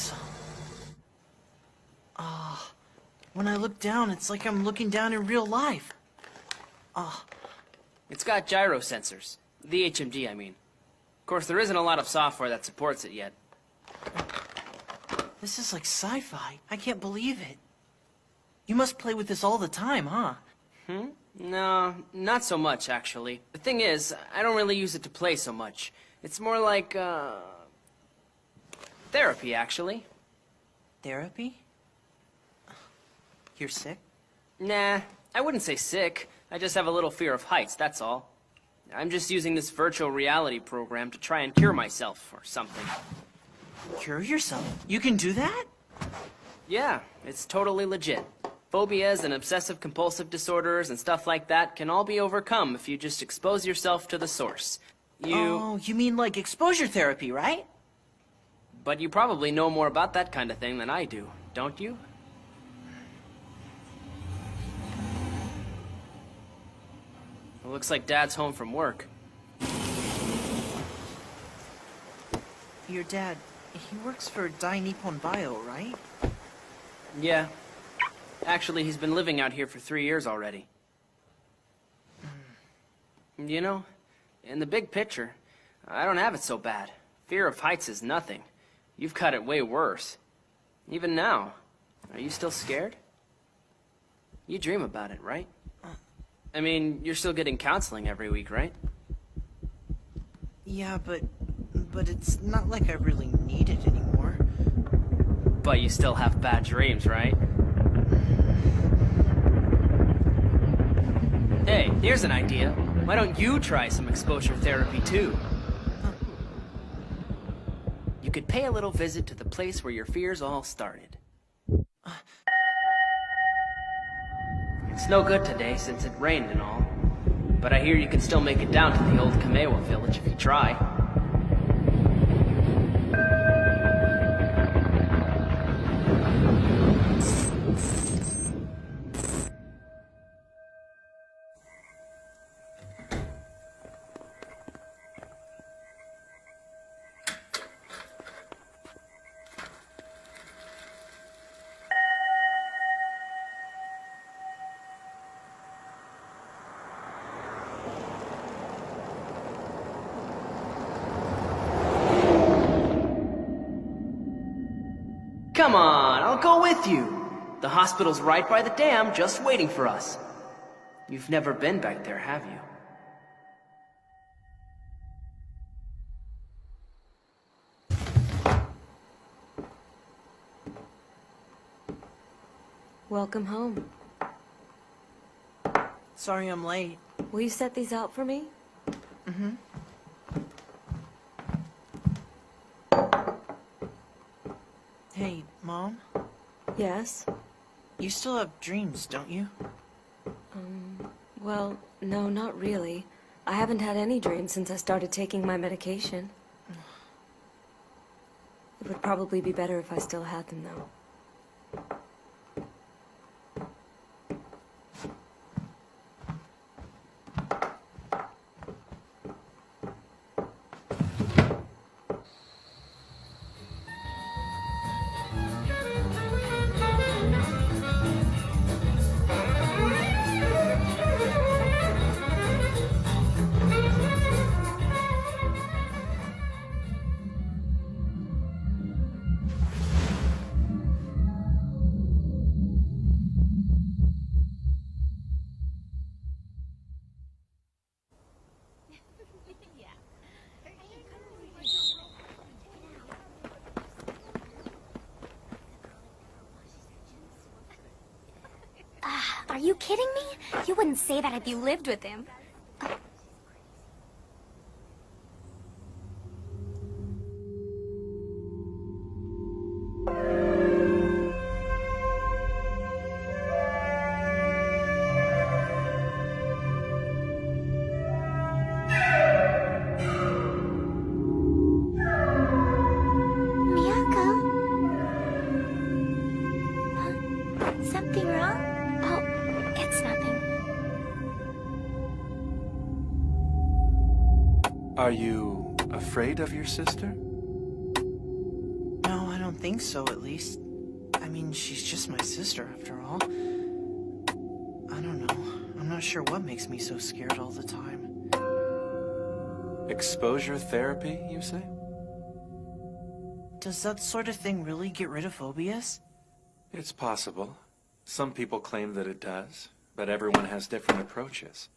awesome. When I look down, it's like I'm looking down in real life. It's got gyro sensors. The HMG, I mean. Of course, there isn't a lot of software that supports it yet. This is like sci-fi. I can't believe it. You must play with this all the time, huh? No, not so much, actually. The thing is, I don't really use it to play so much. It's more like, therapy, actually. Therapy? You're sick? Nah, I wouldn't say sick. I just have a little fear of heights, that's all. I'm just using this virtual reality program to try and cure myself, or something. Cure yourself? You can do that? Yeah, it's totally legit. Phobias and obsessive-compulsive disorders and stuff like that can all be overcome if you just expose yourself to the source. Oh, you mean like exposure therapy, right? But you probably know more about that kind of thing than I do, don't you? It looks like Dad's home from work. Your dad, he works for Dai Nippon Bio, right? Yeah. Actually, he's been living out here for 3 years already. You know, in the big picture, I don't have it so bad. Fear of heights is nothing. You've got it way worse. Even now. Are you still scared? You dream about it, right? I mean, you're still getting counseling every week, right? Yeah, but it's not like I really need it anymore. But you still have bad dreams, right? Hey, here's an idea. Why don't you try some exposure therapy, too? You could pay a little visit to the place where your fears all started. It's no good today since it rained and all. But I hear you can still make it down to the old Kamewa village if you try. Come on, I'll go with you. The hospital's right by the dam, just waiting for us. You've never been back there, have you? Welcome home. Sorry I'm late. Will you set these out for me? Mm-hmm. Hey, Mom? Yes? You still have dreams, don't you? Well, no, not really. I haven't had any dreams since I started taking my medication. It would probably be better if I still had them, though. Are you kidding me? You wouldn't say that if you lived with him. Something wrong? Oh, it's nothing. Are you afraid of your sister? No, I don't think so, at least. I mean, she's just my sister, after all. I don't know. I'm not sure what makes me so scared all the time. Exposure therapy, you say? Does that sort of thing really get rid of phobias? It's possible. Some people claim that it does, but everyone has different approaches.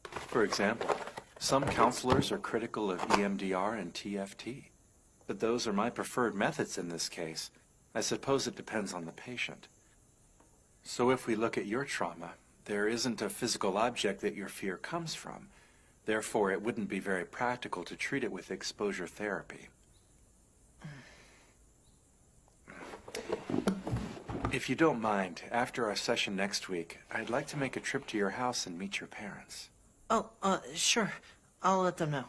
For example, some counselors are critical of EMDR and TFT, but those are my preferred methods in this case. I suppose it depends on the patient. So if we look at your trauma, there isn't a physical object that your fear comes from. Therefore, it wouldn't be very practical to treat it with exposure therapy. If you don't mind, after our session next week, I'd like to make a trip to your house and meet your parents. Oh, sure. I'll let them know.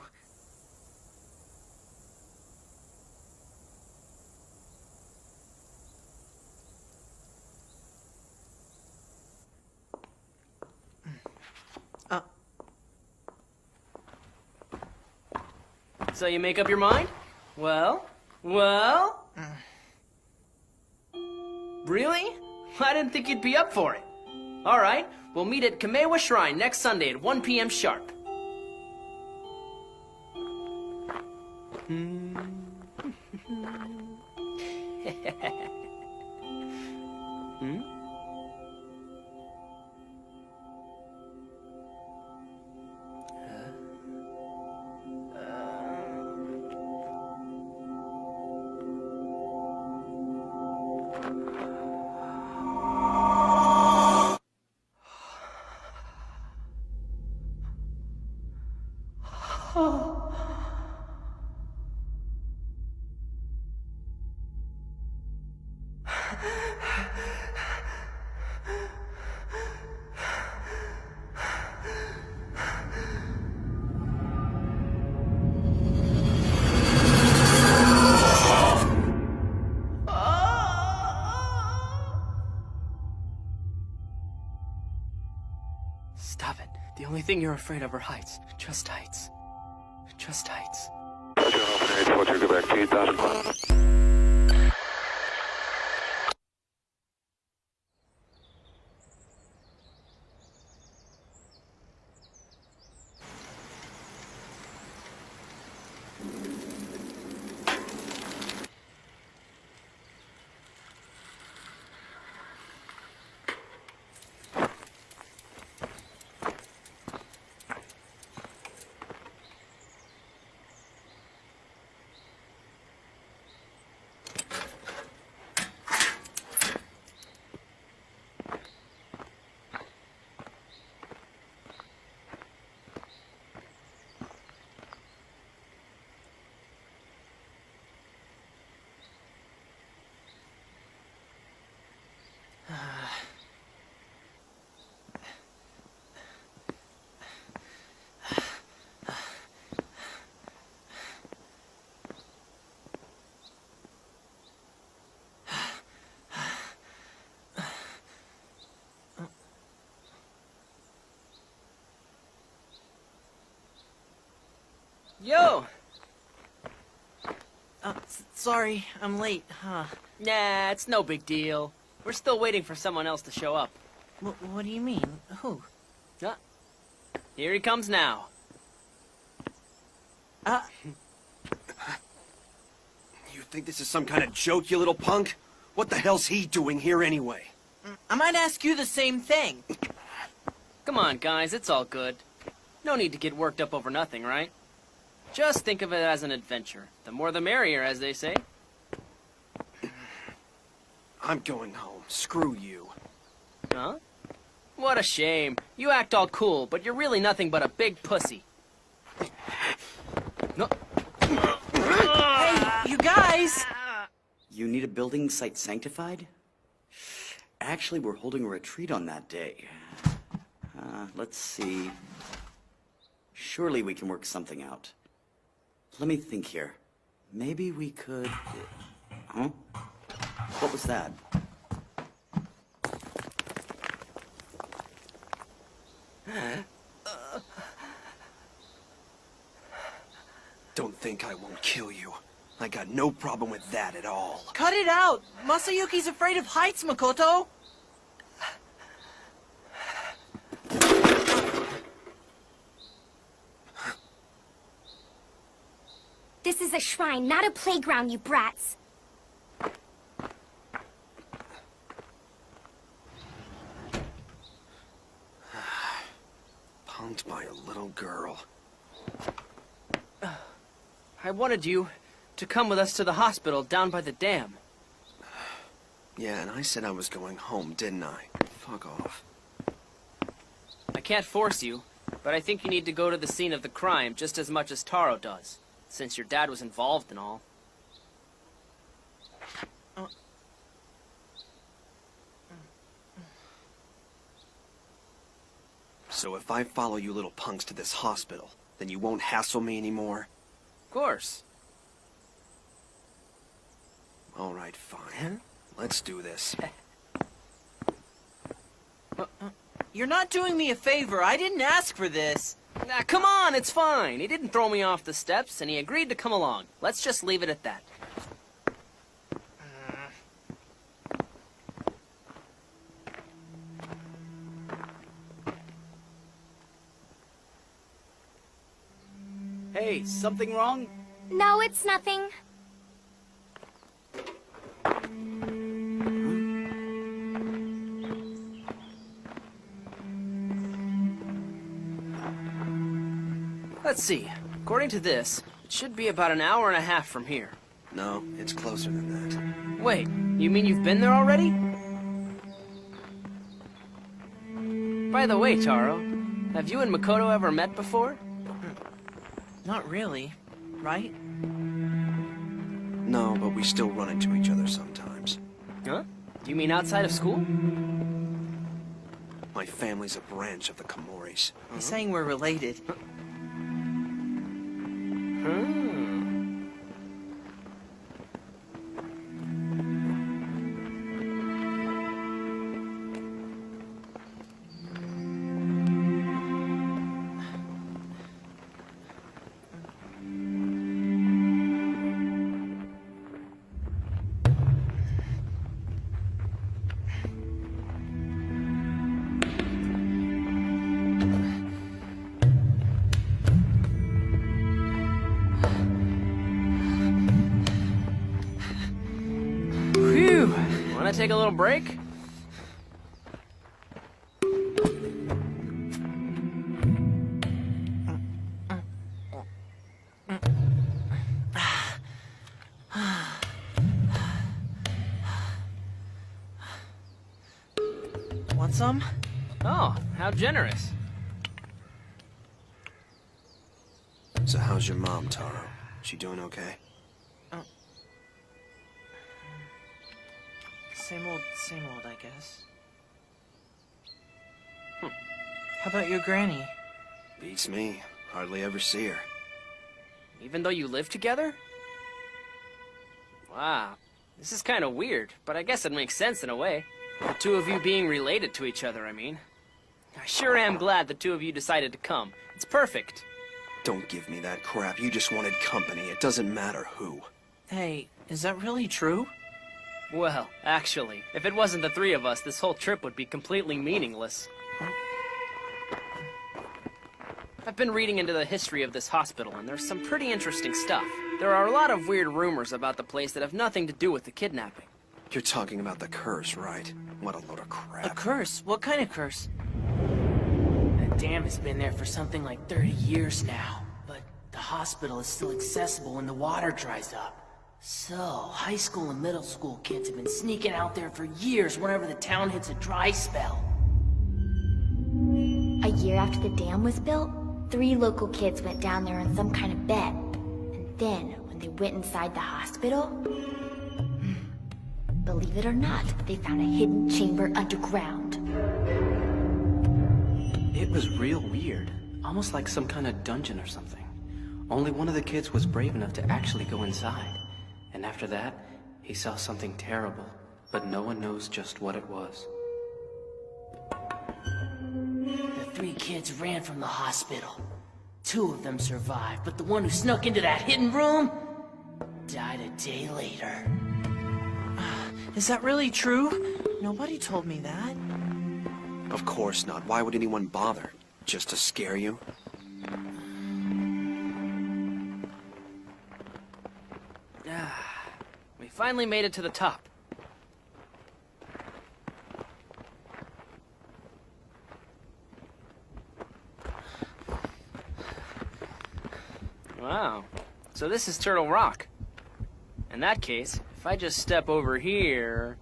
So you make up your mind? Well? Really? I didn't think you'd be up for it. All right, we'll meet at Kamewa Shrine next Sunday at 1 p.m. sharp. Stop it. The only thing you're afraid of are heights. Just heights. Just heights. Go back to 8,000. Yo! Sorry, I'm late, huh? Nah, it's no big deal. We're still waiting for someone else to show up. What do you mean? Who? Here he comes now. You think this is some kind of joke, you little punk? What the hell's he doing here anyway? I might ask you the same thing. Come on, guys, it's all good. No need to get worked up over nothing, right? Just think of it as an adventure. The more the merrier, as they say. I'm going home. Screw you. Huh? What a shame. You act all cool, but you're really nothing but a big pussy. No. Hey, you guys! You need a building site sanctified? Actually, we're holding a retreat on that day. Let's see. Surely we can work something out. Let me think here. Maybe we could... Huh? What was that? Don't think I won't kill you. I got no problem with that at all. Cut it out! Masayuki's afraid of heights, Makoto! This is a shrine, not a playground, you brats. Punked by a little girl. I wanted you to come with us to the hospital down by the dam. Yeah, and I said I was going home, didn't I? Fuck off. I can't force you, but I think you need to go to the scene of the crime just as much as Taro does, since your dad was involved and all. So if I follow you little punks to this hospital, then you won't hassle me anymore? Of course. All right, fine. Let's do this. You're not doing me a favor. I didn't ask for this. Nah, come on, it's fine. He didn't throw me off the steps, and he agreed to come along. Let's just leave it at that. Hey, something wrong? No, it's nothing. Let's see. According to this, it should be about an hour and a half from here. No, it's closer than that. Wait, you mean you've been there already? By the way, Taro, have you and Makoto ever met before? Not really, right? No, but we still run into each other sometimes. Huh? You mean outside of school? My family's a branch of the Komoris. He's saying we're related. Phew! Wanna take a little break? Want some? Oh, how generous. So how's your mom, Taro? She doing okay? Same old, I guess. How about your granny? Beats me. Hardly ever see her. Even though you live together? Wow, this is kind of weird, but I guess it makes sense in a way. The two of you being related to each other, I mean. I sure am glad the two of you decided to come. It's perfect. Don't give me that crap. You just wanted company. It doesn't matter who. Hey, is that really true? Well, actually, if it wasn't the three of us, this whole trip would be completely meaningless. I've been reading into the history of this hospital, and there's some pretty interesting stuff. There are a lot of weird rumors about the place that have nothing to do with the kidnapping. You're talking about the curse, right? What a load of crap. A curse? What kind of curse? That dam has been there for something like 30 years now, but the hospital is still accessible when the water dries up. So, high school and middle school kids have been sneaking out there for years whenever the town hits a dry spell. A year after the dam was built, 3 local kids went down there on some kind of bet. And then, when they went inside the hospital, believe it or not, they found a hidden chamber underground. It was real weird. Almost like some kind of dungeon or something. Only one of the kids was brave enough to actually go inside. And after that, he saw something terrible, but no one knows just what it was. The 3 kids ran from the hospital. 2 of them survived, but the one who snuck into that hidden room died a day later. Is that really true? Nobody told me that. Of course not. Why would anyone bother? Just to scare you? We finally made it to the top. Wow. So this is Turtle Rock. In that case, if I just step over here...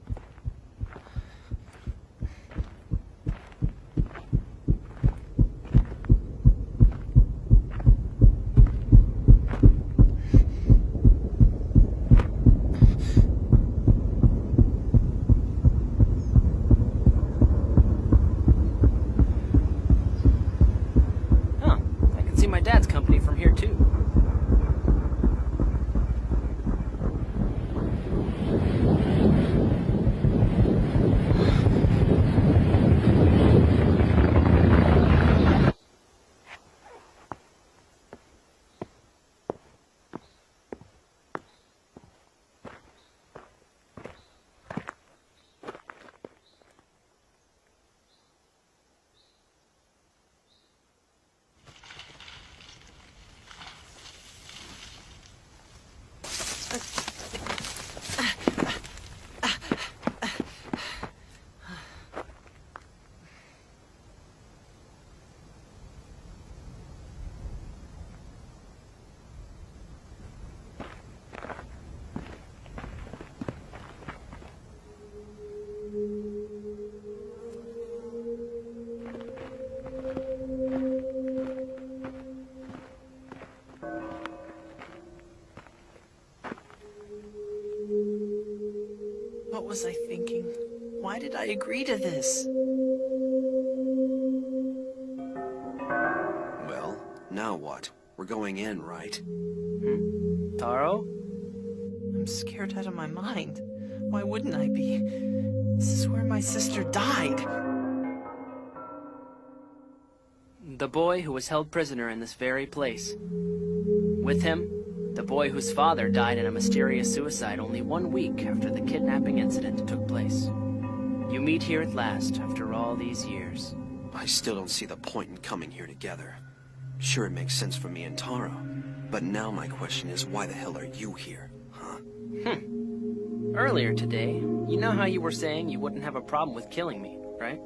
Huh. I can see my dad's company from here too. What was I thinking? Why did I agree to this? Well, now what? We're going in, right? Taro? I'm scared out of my mind. Why wouldn't I be? This is where my sister died. The boy who was held prisoner in this very place. With him, the boy whose father died in a mysterious suicide only 1 week after the kidnapping incident took place. You meet here at last, after all these years. I still don't see the point in coming here together. Sure, it makes sense for me and Taro. But now my question is, why the hell are you here, huh? Earlier today, you know how you were saying you wouldn't have a problem with killing me, right?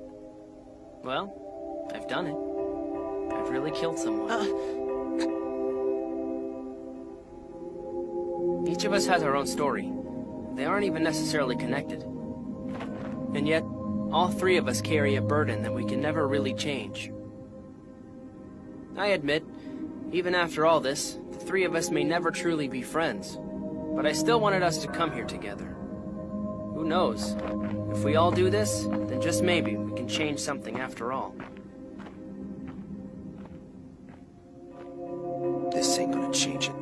Well, I've done it. I've really killed someone. Each of us has our own story. They aren't even necessarily connected. And yet, all three of us carry a burden that we can never really change. I admit, even after all this, the three of us may never truly be friends. But I still wanted us to come here together. Who knows? If we all do this, then just maybe we can change something after all. This ain't gonna change a